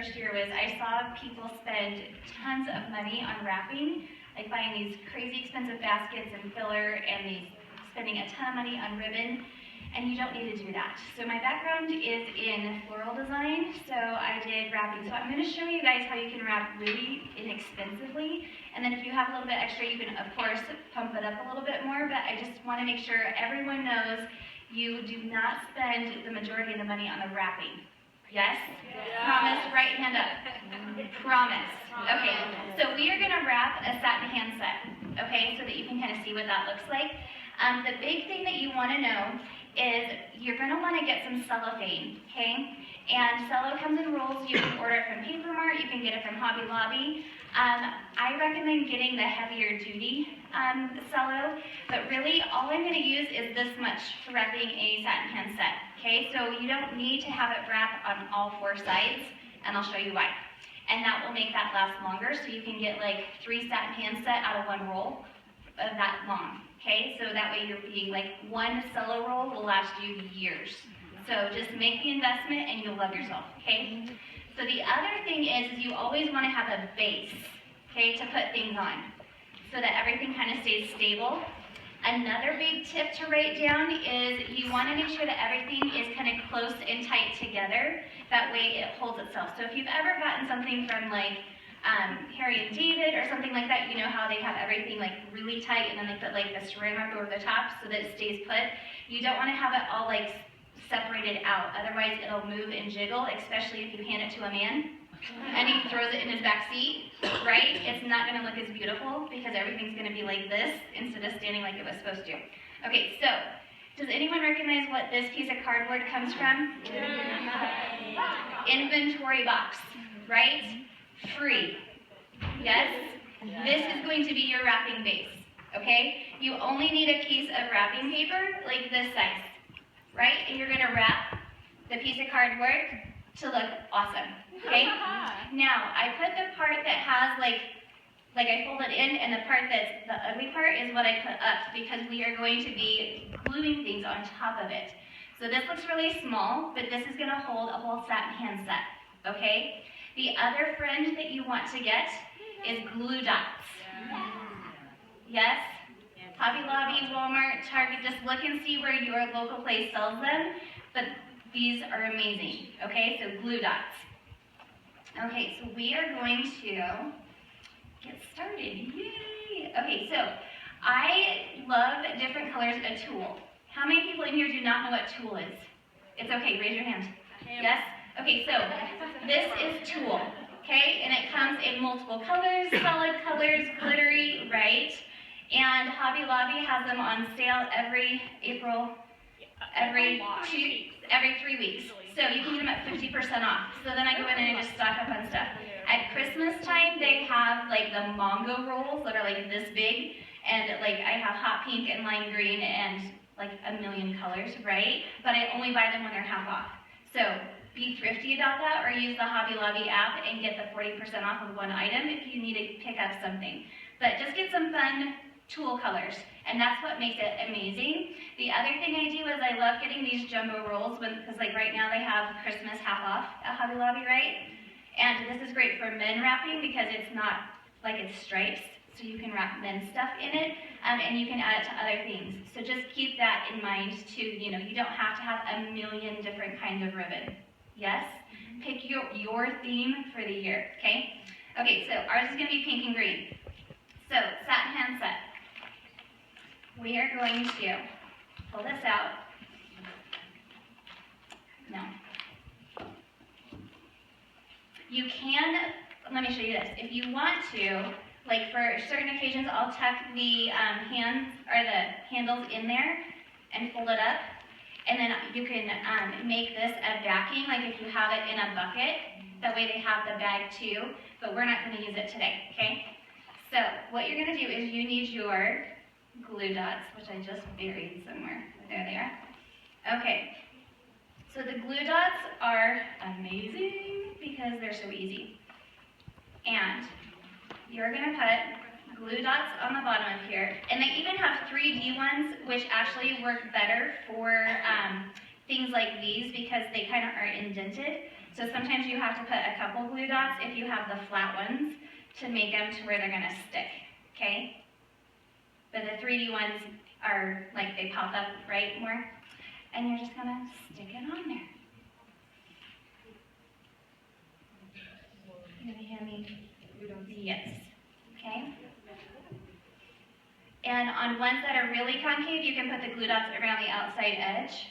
first year was I saw people spend tons of money on wrapping, like buying these crazy expensive baskets and filler and spending a ton of money on ribbon, and you don't need to do that. So my background is in floral design, so I did wrapping. So I'm going to show you guys how you can wrap really inexpensively, and then if you have a little bit extra, you can of course pump it up a little bit more, but I just want to make sure everyone knows you do not spend the majority of the money on the wrapping. Yes? Yeah. Promise, right hand up. Promise. Okay, so we are going to wrap a satin hand set, okay, so that you can kind of see what that looks like. The big thing that you want to know is you're going to want to get some cellophane, okay? And cello comes in rolls. You can order it from Paper Mart. You can get it from Hobby Lobby. I recommend getting the heavier duty cello, but really all I'm going to use is this much for wrapping a satin hand set, okay? So you don't need to have it wrap on all four sides, and I'll show you why. And that will make that last longer, so you can get like 3 satin hand set out of one roll of that long, okay? So that way you're being like one cello roll will last you years. So just make the investment and you'll love yourself, okay? So the other thing is you always want to have a base, okay, to put things on so that everything kind of stays stable. Another big tip to write down is you want to make sure that everything is kind of close and tight together. That way it holds itself. So if you've ever gotten something from like Harry and David or something like that, you know how they have everything like really tight and then they put like the saran wrap over the top so that it stays put. You don't want to have it all like separated out, otherwise it'll move and jiggle, especially if you hand it to a man and he throws it in his back seat, right? It's not going to look as beautiful because everything's going to be like this instead of standing like it was supposed to. Okay, so does anyone recognize what this piece of cardboard comes from? Inventory box, right? Free. Yes? This is going to be your wrapping base, okay? You only need a piece of wrapping paper like this size, right? And you're going to wrap the piece of cardboard to look awesome, okay? Now, I put the part that has like I fold it in, and the part that's the ugly part is what I put up because we are going to be gluing things on top of it. So this looks really small, but this is going to hold a whole satin hand set, okay? The other friend that you want to get is glue dots. Yes? Hobby Lobby, Walmart, Target, just look and see where your local place sells them, but these are amazing, okay? So glue dots. Okay, so we are going to get started. Yay! Okay, so I love different colors of tulle. How many people in here do not know what tulle is? It's okay, raise your hand. Yes? Okay, so this is tulle, okay? And it comes in multiple colors, solid colors, glittery, right? And Hobby Lobby has them on sale every every 3 weeks. So you can get them at 50% off. So then I go in and I just stock up on stuff. At Christmas time, they have like the Mongo rolls that are like this big. And like I have hot pink and lime green and like a million colors, right? But I only buy them when they're half off. So be thrifty about that, or use the Hobby Lobby app and get the 40% off of one item if you need to pick up something. But just get some fun tulle colors, and that's what makes it amazing. The other thing I do is I love getting these jumbo rolls because like right now they have Christmas half off at Hobby Lobby, right? And this is great for men wrapping because it's not like it's stripes, so you can wrap men's stuff in it, and you can add it to other things. So just keep that in mind too. You know, you don't have to have a million different kinds of ribbon. Yes? Pick your theme for the year, okay? Okay, so ours is going to be pink and green. So, satin hand set. We are going to pull this out. No. You can, let me show you this. If you want to, like for certain occasions, I'll tuck the hands or the handles in there and fold it up. And then you can make this a backing, like if you have it in a bucket. That way they have the bag too, but we're not going to use it today, okay? So what you're going to do is you need your glue dots, which I just buried somewhere. There they are. Okay, so the glue dots are amazing because they're so easy. And you're going to put glue dots on the bottom of here. And they even have 3D ones, which actually work better for things like these because they kind of are indented. So sometimes you have to put a couple glue dots if you have the flat ones to make them to where they're gonna stick, okay? But the 3D ones are like they pop up, right, more? And you're just gonna stick it on there. You gonna hand me? Yes, okay? And on ones that are really concave, you can put the glue dots around the outside edge.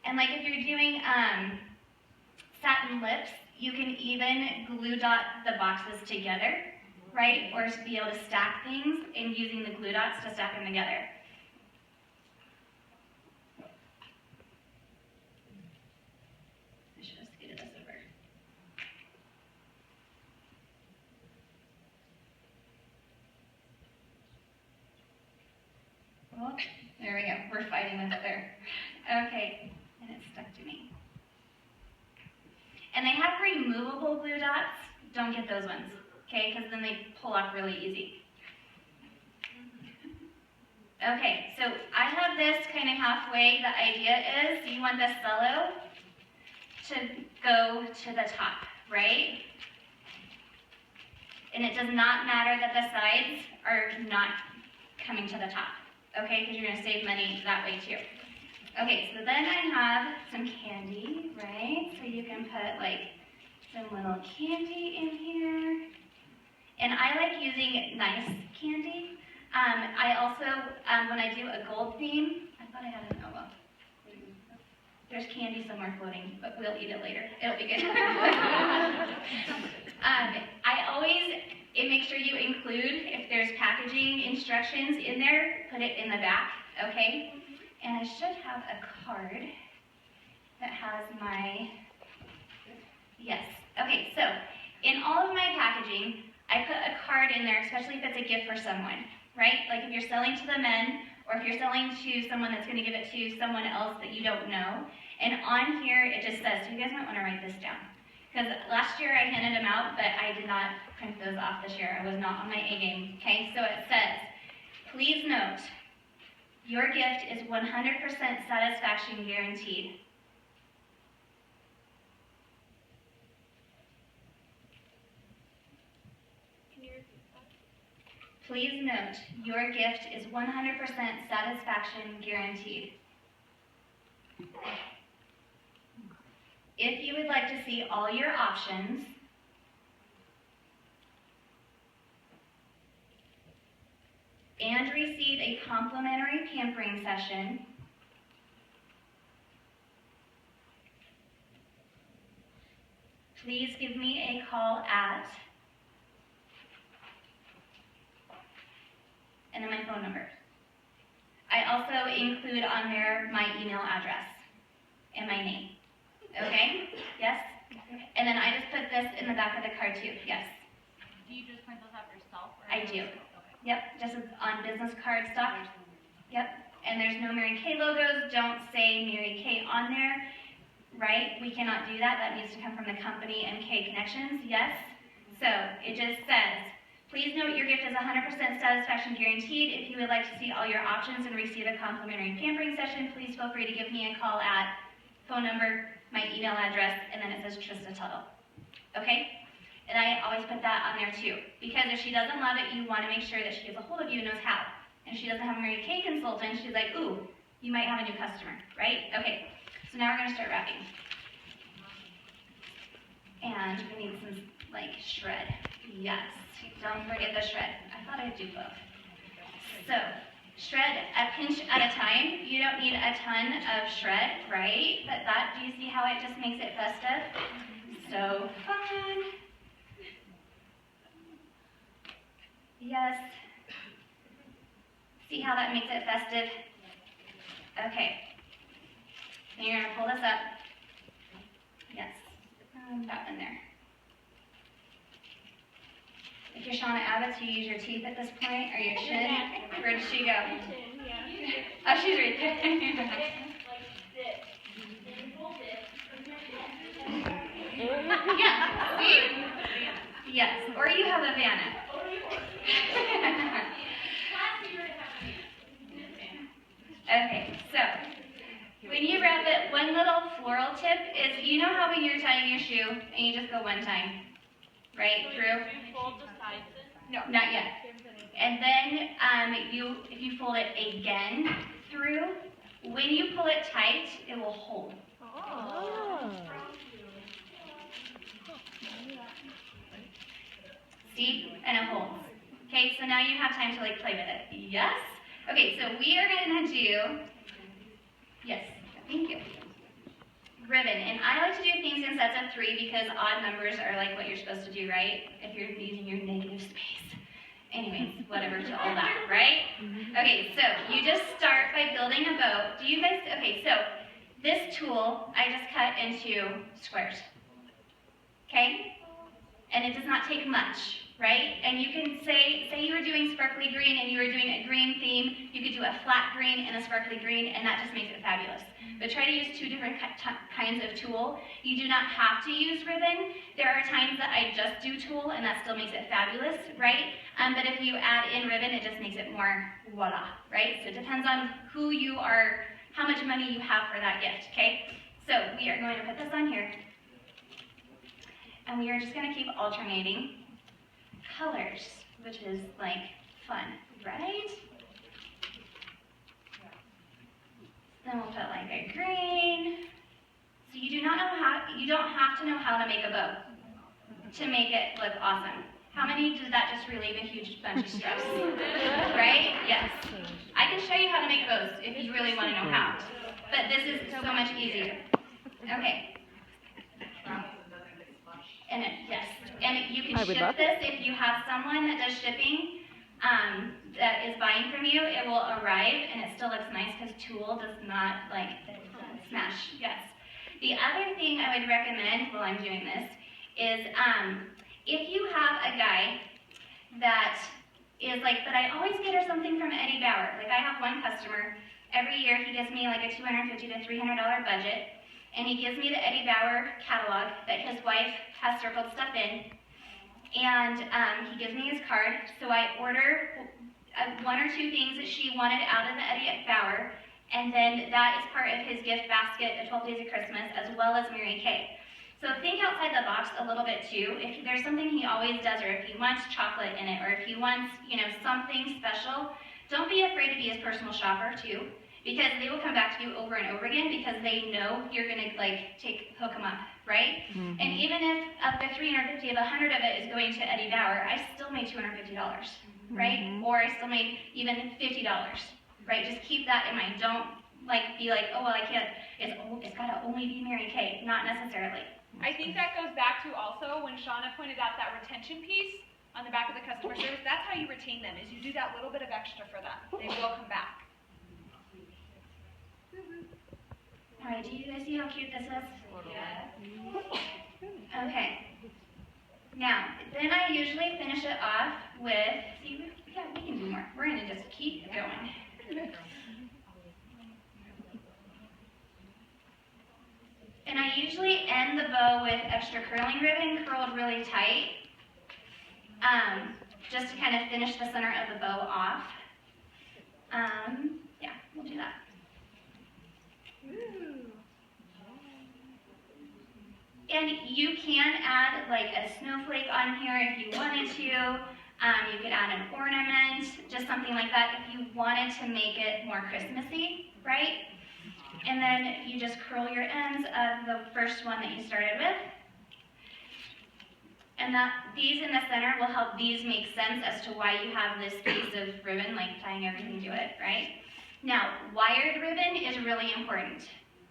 And like if you're doing satin lips, you can even glue dot the boxes together, right? Or to be able to stack things and using the glue dots to stack them together. I should have scooted this over. Well, there we go. We're fighting with it there. Okay, and it's stuck to me. And they have removable glue dots. Don't get those ones, okay? Because then they pull off really easy. Okay, so I have this kind of halfway. The idea is you want the cello to go to the top, right? And it does not matter that the sides are not coming to the top, okay? Because you're going to save money that way too. Okay, so then I have some candy, right? So you can put like some little candy in here. And I like using nice candy. I also, when I do a gold theme, I thought I had an well. There's candy somewhere floating, but we'll eat it later. It'll be good. Make sure you include, if there's packaging instructions in there, put it in the back, okay? And I should have a card that has my, yes. Okay, so in all of my packaging, I put a card in there, especially if it's a gift for someone, right? Like if you're selling to the men, or if you're selling to someone that's gonna give it to someone else that you don't know. And on here, it just says, so you guys might wanna write this down. Because last year I handed them out, but I did not print those off this year. I was not on my A game, okay? So it says, please note, your gift is 100% satisfaction guaranteed. Can you repeat that? Please note, your gift is 100% satisfaction guaranteed. If you would like to see all your options, and receive a complimentary pampering session, please give me a call at, and then my phone number. I also include on there my email address and my name. Okay? Yes? And then I just put this in the back of the card too. Yes? Do you just print those out yourself? Or I do. Okay. Yep, just on business card stock. Yep, and there's no Mary Kay logos. Don't say Mary Kay on there, right? We cannot do that. That needs to come from the company and K Connections, yes? So it just says, please note your gift is 100% satisfaction guaranteed. If you would like to see all your options and receive a complimentary pampering session, please feel free to give me a call at phone number, my email address, and then it says Trista Tuttle. Okay? And I always put that on there too. Because if she doesn't love it, you want to make sure that she gets a hold of you and knows how. And if she doesn't have a Mary Kay consultant, she's like, ooh, you might have a new customer, right? Okay, so now we're going to start wrapping. And we need some, like, shred. Yes, don't forget the shred. I thought I'd do both. So, shred a pinch at a time. You don't need a ton of shred, right? But that, do you see how it just makes it festive? So fun. Yes. See how that makes it festive? Okay. Then you're going to pull this up. Yes. That one there. If you're Shauna Abbott, you use your teeth at this point, or your chin. Where did she go? Oh, she's right there. Yeah, see? Yes, or you have a Vanna. Okay, so when moral tip is, you know how when you're tying your shoe and you just go one time, right, through? Do you fold the sides in? No, not yet. And then if you fold it again through, when you pull it tight, it will hold. Oh. See? And it holds. Okay, so now you have time to like play with it. Yes? Okay, so we are gonna do, yes, thank you. Ribbon, and I like to do things in sets of 3 because odd numbers are like what you're supposed to do, right? If you're using your negative space. Anyways, whatever to all that, right? Okay, so you just start by building a bow. Do you guys, okay, so this tool, I just cut into squares. Okay? And it does not take much, right? And you can say you were doing sparkly green and you were doing a green theme, you could do a flat green and a sparkly green, and that just makes it fabulous. But try to use 2 different kinds of tool. You do not have to use ribbon. There are times that I just do tool, and that still makes it fabulous, right? But if you add in ribbon, it just makes it more voila, right? So it depends on who you are, how much money you have for that gift, okay? So we are going to put this on here. And we are just going to keep alternating colors, which is like fun, right? Then we'll put like a green. So you don't have to know how to make a bow to make it look awesome. How many did that just relieve a huge bunch of stress? Right? Yes. I can show you how to make bows if you really want to know how. But this is so much easier. Okay. And yes, and you can ship this if you have someone that does shipping that is buying from you. It will arrive and it still looks nice because tulle does not like smash. Yes. The other thing I would recommend while I'm doing this is if you have a guy that is like, but I always get her something from Eddie Bauer. Like I have one customer, every year he gives me like a $250 to $300 budget. And he gives me the Eddie Bauer catalog that his wife has circled stuff in. And he gives me his card. So I order 1 or 2 things that she wanted out of the Eddie Bauer. And then that is part of his gift basket at 12 Days of Christmas, as well as Mary Kay. So think outside the box a little bit too. If there's something he always does, or if he wants chocolate in it, or if he wants, something special, don't be afraid to be his personal shopper too. Because they will come back to you over and over again because they know you're going to hook them up, right? Mm-hmm. And even if of the 350, if 100 of it is going to Eddie Bauer, I still made $250, right? Mm-hmm. Or I still made even $50, right? Just keep that in mind. Don't be like, oh well, I can't. It's got to only be Mary Kay. Not necessarily. I think that goes back to also when Shauna pointed out that retention piece on the back of the customer service. That's how you retain them. Is you do that little bit of extra for them. They will come back. Alright, do you guys see how cute this is? Yeah. Okay. Now, then I usually finish it off with, we can do more. We're going to just keep going. And I usually end the bow with extra curling ribbon, curled really tight, just to kind of finish the center of the bow off. Yeah, we'll do that. And you can add like a snowflake on here if you wanted to. You could add an ornament, just something like that if you wanted to make it more Christmassy, right? And then you just curl your ends of the first one that you started with. And these in the center will help these make sense as to why you have this piece of ribbon, like tying everything to it, right? Now, wired ribbon is really important.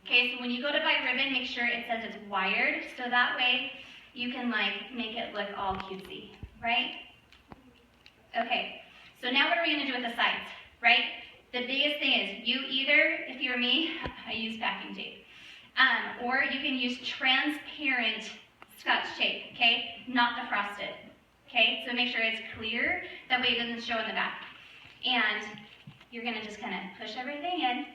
Okay, so when you go to buy ribbon, make sure it says it's wired, so that way you can make it look all cutesy, right? Okay, so now what are we going to do with the sides, right? The biggest thing is you either, if you're me, I use packing tape, or you can use transparent Scotch tape, okay? Not the frosted, okay? So make sure it's clear, that way it doesn't show in the back. And you're going to just kind of push everything in.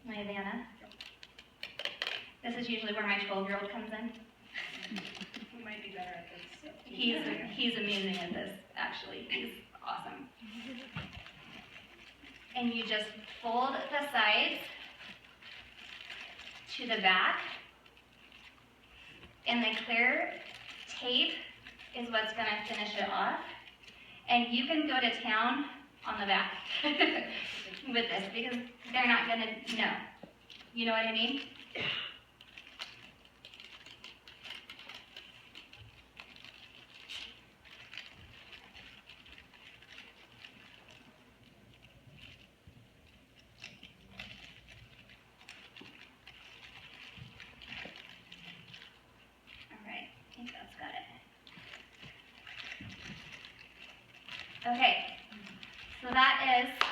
My Havana. This is usually where my 12-year-old comes in. We might be better at this. He's amazing at this, actually. He's awesome. and you just fold the sides to the back, and the clear tape is what's going to finish it off. And you can go to town on the back with this because they're not going to know. You know what I mean? Alright, I think that's got it. Okay, so that is